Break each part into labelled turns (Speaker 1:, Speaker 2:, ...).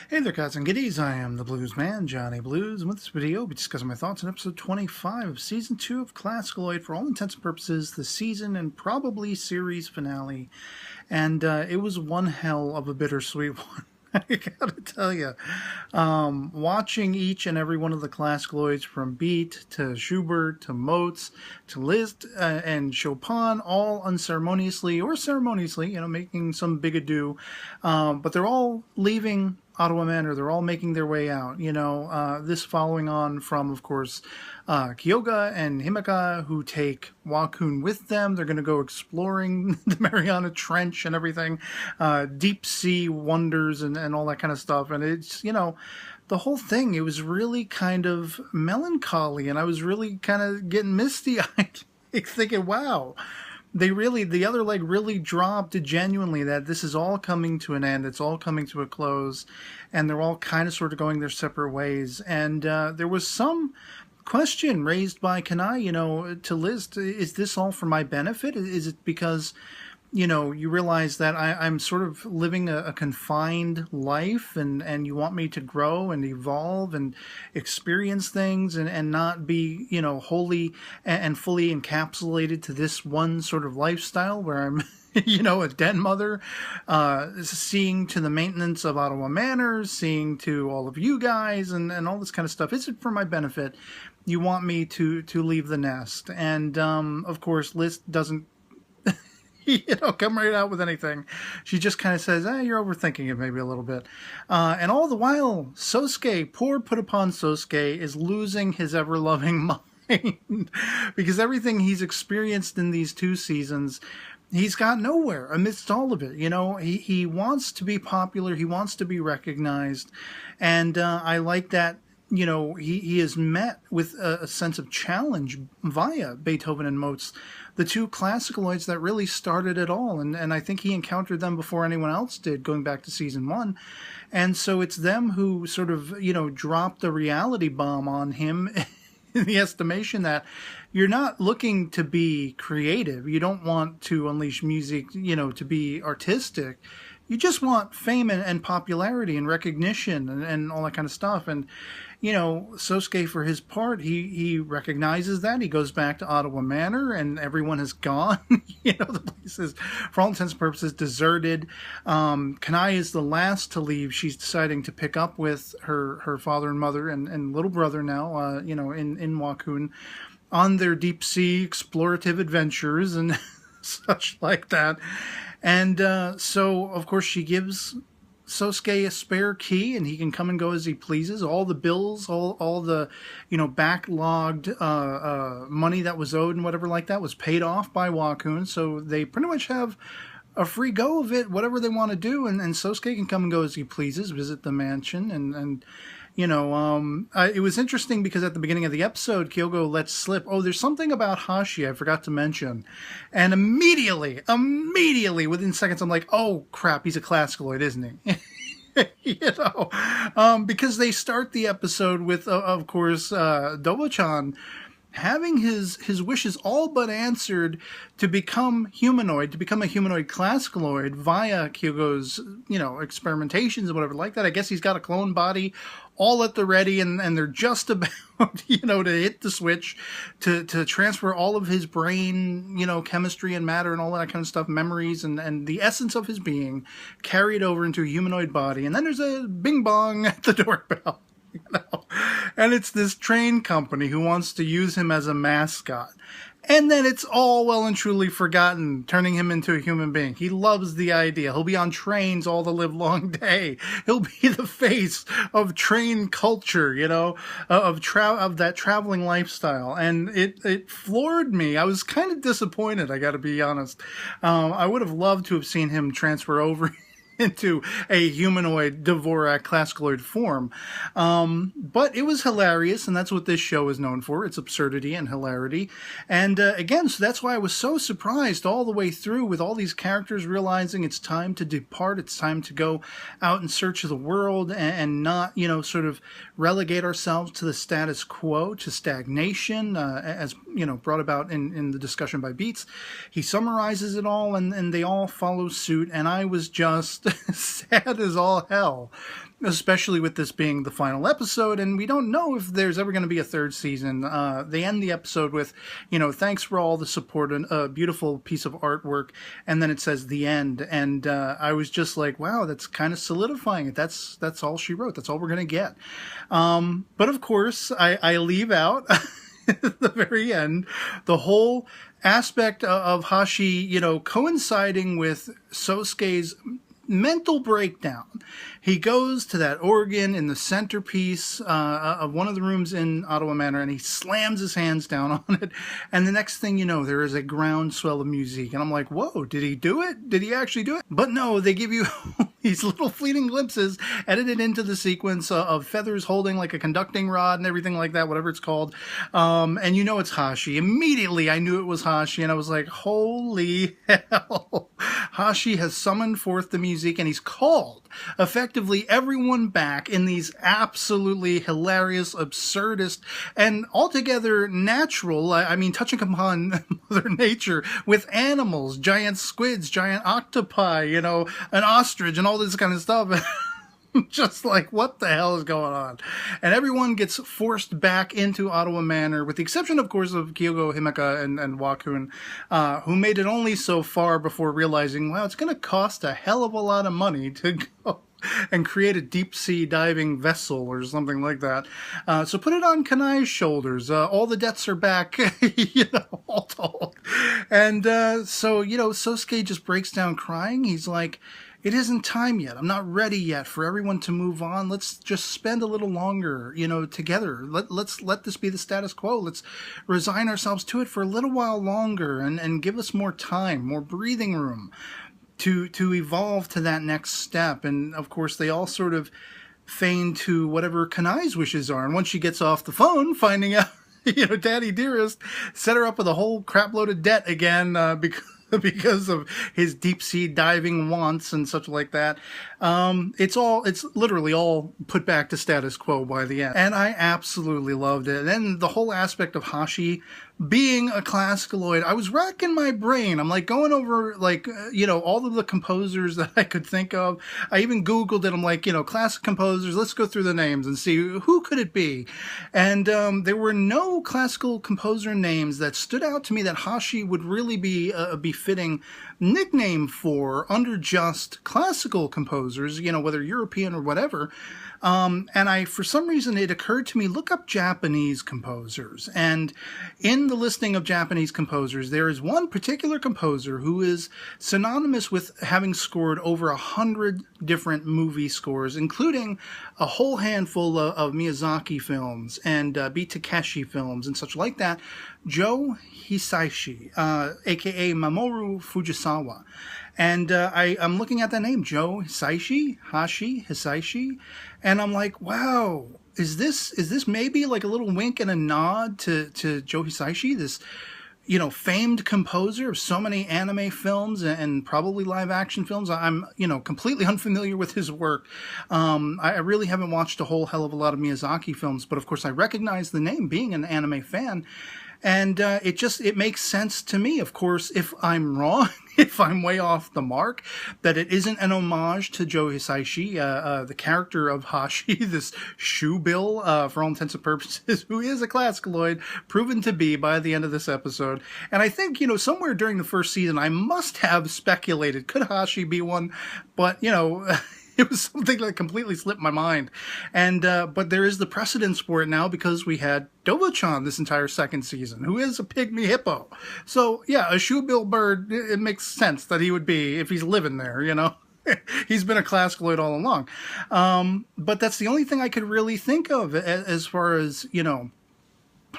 Speaker 1: Hey there, cats and kitties. I am the Blues Man, Johnny Blues, and with this video, I'll be discussing my thoughts on episode 25 of Season 2 of ClassicaLoid, for all intents and purposes, the season and probably series finale. And it was one hell of a bittersweet one. I gotta tell you, watching each and every one of the ClassicaLoids, from Beat to Schubert to Motz to Liszt and Chopin, all unceremoniously or ceremoniously, making some big ado, but they're all leaving Ottawa Manor. They're all making their way out. This following on from, of course, Kyoga and Himeka, who take Wakun with them. They're going to go exploring the Mariana Trench and everything, deep sea wonders and all that kind of stuff. And it's, the whole thing, it was really kind of melancholy, and I was really kind of getting misty-eyed, thinking, wow. The other leg really dropped genuinely, that this is all coming to an end. It's all coming to a close, and they're all kind of sort of going their separate ways. And there was some question raised by Kanai, to Liszt, is this all for my benefit? Is it because, you realize that I'm sort of living a confined life, and you want me to grow and evolve and experience things and not be, wholly and fully encapsulated to this one sort of lifestyle where I'm, a den mother, seeing to the maintenance of Ottawa Manor, seeing to all of you guys and all this kind of stuff. Is it for my benefit? You want me to leave the nest? And, of course, Liszt doesn't, come right out with anything. She just kind of says, you're overthinking it maybe a little bit. And all the while, Sosuke, poor put upon Sosuke, is losing his ever-loving mind. Because everything he's experienced in these 2 seasons, he's got nowhere amidst all of it. He wants to be popular. He wants to be recognized. And I like that, he is met with a sense of challenge via Beethoven and Mozart, the 2 ClassicaLoids that really started it all. And I think he encountered them before anyone else did, going back to season 1. And so it's them who sort of, dropped the reality bomb on him in the estimation that you're not looking to be creative. You don't want to unleash music, to be artistic. You just want fame and popularity and recognition and all that kind of stuff. And, Sosuke, for his part, he recognizes that. He goes back to Ottawa Manor, and everyone has gone. The place is, for all intents and purposes, deserted. Kanai is the last to leave. She's deciding to pick up with her father and mother and little brother now, in Wakun, on their deep sea explorative adventures and such like that. And so, of course, she gives Sosuke a spare key, and he can come and go as he pleases. All the bills, all the, backlogged money that was owed and whatever like that was paid off by Wakun. So they pretty much have a free go of it, whatever they want to do. And Sosuke can come and go as he pleases, visit the mansion, and it was interesting because at the beginning of the episode, Kyogo lets slip, there's something about Hashi I forgot to mention. And immediately, within seconds, I'm like, oh, crap, he's a ClassicaLoid, isn't he? Because they start the episode with, of course, Dobo-chan having his wishes all but answered to become a humanoid ClassicaLoid via Kyogo's, experimentations and whatever like that. I guess he's got a clone body all at the ready, and they're just about, to hit the switch to transfer all of his brain, chemistry and matter and all that kind of stuff, memories and the essence of his being carried over into a humanoid body. And then there's a bing bong at the doorbell. And it's this train company who wants to use him as a mascot. And then it's all well and truly forgotten, turning him into a human being. He loves the idea. He'll be on trains all the live long day. He'll be the face of train culture, of that traveling lifestyle. And it floored me. I was kind of disappointed, I got to be honest. I would have loved to have seen him transfer over into a humanoid Dvorak ClassicaLoid form. But it was hilarious, and that's what this show is known for. It's absurdity and hilarity. And again, so that's why I was so surprised all the way through with all these characters realizing it's time to depart, it's time to go out in search of the world and not, sort of relegate ourselves to the status quo, to stagnation, as, brought about in the discussion by Beats. He summarizes it all, and they all follow suit, and I was just just sad as all hell, especially with this being the final episode, and we don't know if there's ever going to be a third season. They end the episode with, thanks for all the support and a beautiful piece of artwork, and then it says the end, and I was just like, wow, that's kind of solidifying it. That's all she wrote. That's all we're going to get. But of course, I leave out at the very end the whole aspect of Hashi, coinciding with Sosuke's mental breakdown. He goes to that organ in the centerpiece of one of the rooms in Ottawa Manor, and he slams his hands down on it. And the next thing you know, there is a groundswell of music. And I'm like, whoa, did he do it? Did he actually do it? But no, they give you these little fleeting glimpses edited into the sequence of feathers holding like a conducting rod and everything like that, whatever it's called. And it's Hashi. Immediately, I knew it was Hashi, and I was like, holy hell. Hashi has summoned forth the music, and he's called effectively everyone back in these absolutely hilarious, absurdist, and altogether natural, touching upon Mother Nature with animals, giant squids, giant octopi, an ostrich, and all this kind of stuff. Just like, what the hell is going on? And everyone gets forced back into Ottawa Manor, with the exception, of course, of Kyogo Himeka and Wakun, who made it only so far before realizing, wow, it's going to cost a hell of a lot of money to go and create a deep-sea diving vessel or something like that. So put it on Kanai's shoulders. All the debts are back, all told. And so, Sosuke just breaks down crying. He's like, it isn't time yet. I'm not ready yet for everyone to move on. Let's just spend a little longer, together. Let's let this be the status quo. Let's resign ourselves to it for a little while longer and give us more time, more breathing room to evolve to that next step. And of course, they all sort of feign to whatever Kanai's wishes are. And once she gets off the phone, finding out, Daddy Dearest set her up with a whole crap-load of debt again because of his deep sea diving wants and such like that. It's literally all put back to status quo by the end. And I absolutely loved it. And the whole aspect of Hashi being a ClassicaLoid, I was racking my brain. I'm like going over all of the composers that I could think of. I even Googled it. I'm like, classic composers, let's go through the names and see who could it be. And there were no classical composer names that stood out to me that Hashi would really be a befitting nickname for under just classical composers, whether European or whatever. And for some reason, it occurred to me, look up Japanese composers. And in the listing of Japanese composers, there is one particular composer who is synonymous with having scored over 100 different movie scores, including a whole handful of Miyazaki films and Beat Takeshi films and such like that. Joe Hisaishi, aka Mamoru Fujisawa. And I'm looking at that name, Joe Hisaishi, and I'm like, wow, is this maybe like a little wink and a nod to Joe Hisaishi, this famed composer of so many anime films and probably live action films? I'm completely unfamiliar with his work. I really haven't watched a whole hell of a lot of Miyazaki films, but of course I recognize the name being an anime fan. And it makes sense to me. Of course, if I'm wrong, if I'm way off the mark, that it isn't an homage to Joe Hisaishi, the character of Hashi, this shoebill, for all intents and purposes, who is a ClassicaLoid, proven to be by the end of this episode. And I think, somewhere during the first season, I must have speculated, could Hashi be one? But, it was something that completely slipped my mind. And but there is the precedence for it now, because we had Dovo-chan this entire second season, who is a pygmy hippo. So, yeah, a shoebill bird, it makes sense that he would be, if he's living there, He's been a ClassicaLoid all along. But that's the only thing I could really think of as far as,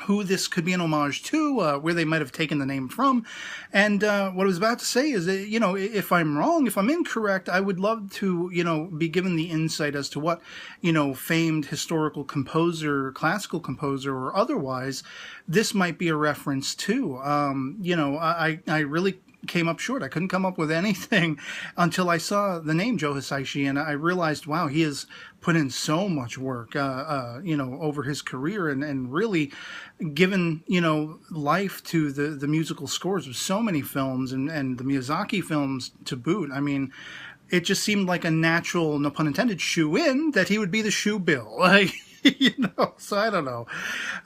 Speaker 1: who this could be an homage to, where they might have taken the name from. And what I was about to say is that, if I'm wrong, if I'm incorrect, I would love to, be given the insight as to what, famed historical composer, classical composer, or otherwise, this might be a reference to. I really came up short. I couldn't come up with anything until I saw the name Joe Hisaishi, and I realized, wow, he has put in so much work, over his career, and really given, life to the musical scores of so many films and the Miyazaki films to boot. I mean, it just seemed like a natural, no pun intended, shoe-in that he would be the shoe Bill. Like, so I don't know.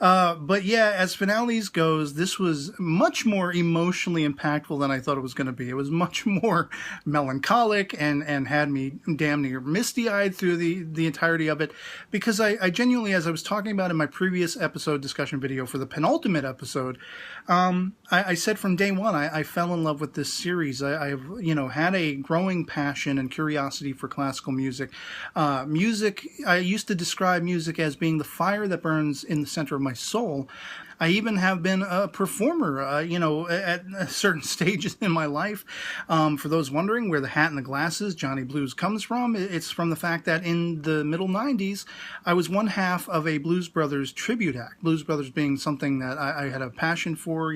Speaker 1: But yeah, as finales goes, this was much more emotionally impactful than I thought it was going to be. It was much more melancholic and had me damn near misty-eyed through the entirety of it, because I genuinely, as I was talking about in my previous episode discussion video for the penultimate episode, I said from day one, I fell in love with this series. I've had a growing passion and curiosity for classical music. I used to describe music as being the fire that burns in the center of my soul. I even have been a performer, at certain stages in my life. For those wondering where the hat and the glasses, Johnny Blues, comes from, it's from the fact that in the middle 90s, I was one half of a Blues Brothers tribute act. Blues Brothers being something that I had a passion for,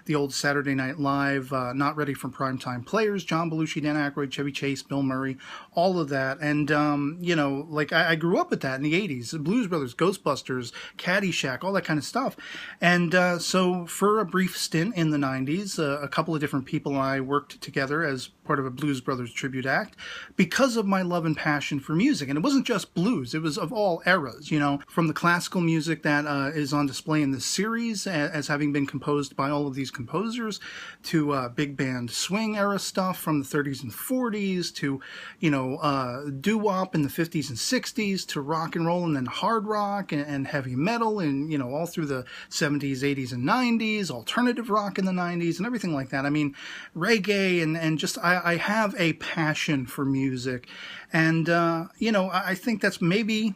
Speaker 1: the old Saturday Night Live, Not Ready for Primetime Players, John Belushi, Dan Aykroyd, Chevy Chase, Bill Murray, all of that. And, I grew up with that in the 80s. Blues Brothers, Ghostbusters, Caddyshack, all that kind of stuff. And so for a brief stint in the 90s, a couple of different people and I worked together as part of a Blues Brothers tribute act because of my love and passion for music. And it wasn't just blues, it was of all eras, from the classical music that is on display in this series as having been composed by all of these composers, to big band swing era stuff from the 30s and 40s, to, doo-wop in the 50s and 60s, to rock and roll and then hard rock and heavy metal and, all through the 70s, 80s, and 90s, alternative rock in the 90s, and everything like that. I mean, reggae, and just, I have a passion for music. And, I think that's maybe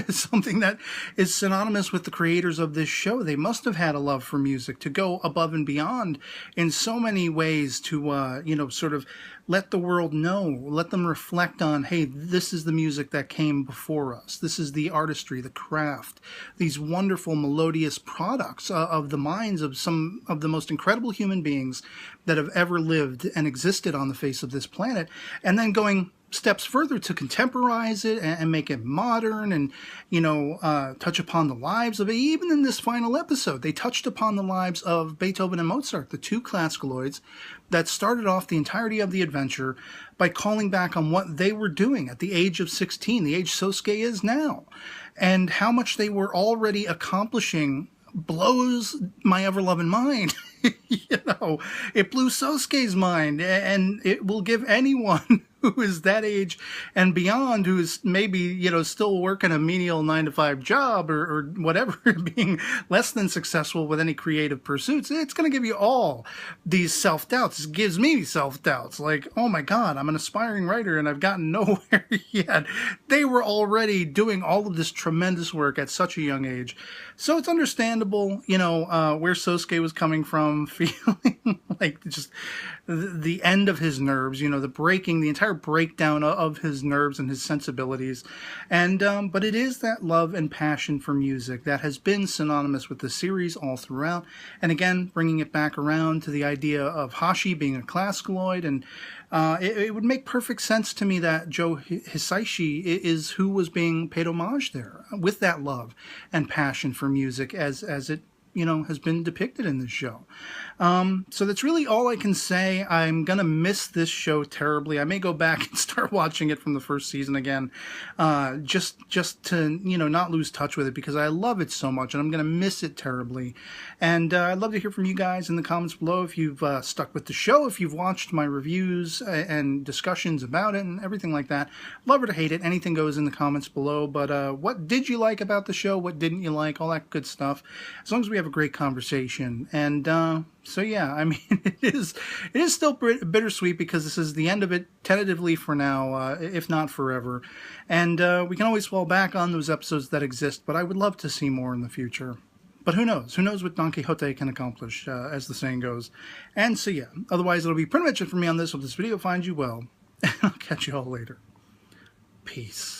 Speaker 1: something that is synonymous with the creators of this show. They must have had a love for music to go above and beyond in so many ways to, sort of let the world know, let them reflect on, hey, this is the music that came before us. This is the artistry, the craft, these wonderful melodious products of the minds of some of the most incredible human beings that have ever lived and existed on the face of this planet. And then going steps further to contemporize it and make it modern and, touch upon the lives of it. Even in this final episode, they touched upon the lives of Beethoven and Mozart, the two ClassicaLoids that started off the entirety of the adventure by calling back on what they were doing at the age of 16, the age Sosuke is now, and how much they were already accomplishing blows my ever-loving mind. It blew Sosuke's mind, and it will give anyone who is that age and beyond, who is maybe, still working a menial 9-to-5 job or whatever, being less than successful with any creative pursuits, it's going to give you all these self-doubts. It gives me self-doubts. Like, oh my God, I'm an aspiring writer and I've gotten nowhere yet. They were already doing all of this tremendous work at such a young age. So it's understandable, where Sosuke was coming from, feeling like just the end of his nerves, the entire breakdown of his nerves and his sensibilities. And but it is that love and passion for music that has been synonymous with the series all throughout. And again, bringing it back around to the idea of Hashi being a ClassicaLoid, and it would make perfect sense to me that Joe Hisaishi is who was being paid homage there, with that love and passion for music as it has been depicted in this show. So that's really all I can say. I'm going to miss this show terribly. I may go back and start watching it from the first season again, just to, not lose touch with it, because I love it so much and I'm going to miss it terribly. And I'd love to hear from you guys in the comments below if you've stuck with the show, if you've watched my reviews and discussions about it and everything like that. Love it or hate it, anything goes in the comments below. But what did you like about the show? What didn't you like? All that good stuff. As long as we have a great conversation. And so yeah, I mean, it is still bittersweet because this is the end of it, tentatively for now, if not forever. And we can always fall back on those episodes that exist, but I would love to see more in the future. But who knows? Who knows what Don Quixote can accomplish, as the saying goes. And so yeah, otherwise it'll be pretty much it for me on this. Hope this video finds you well, and I'll catch you all later. Peace.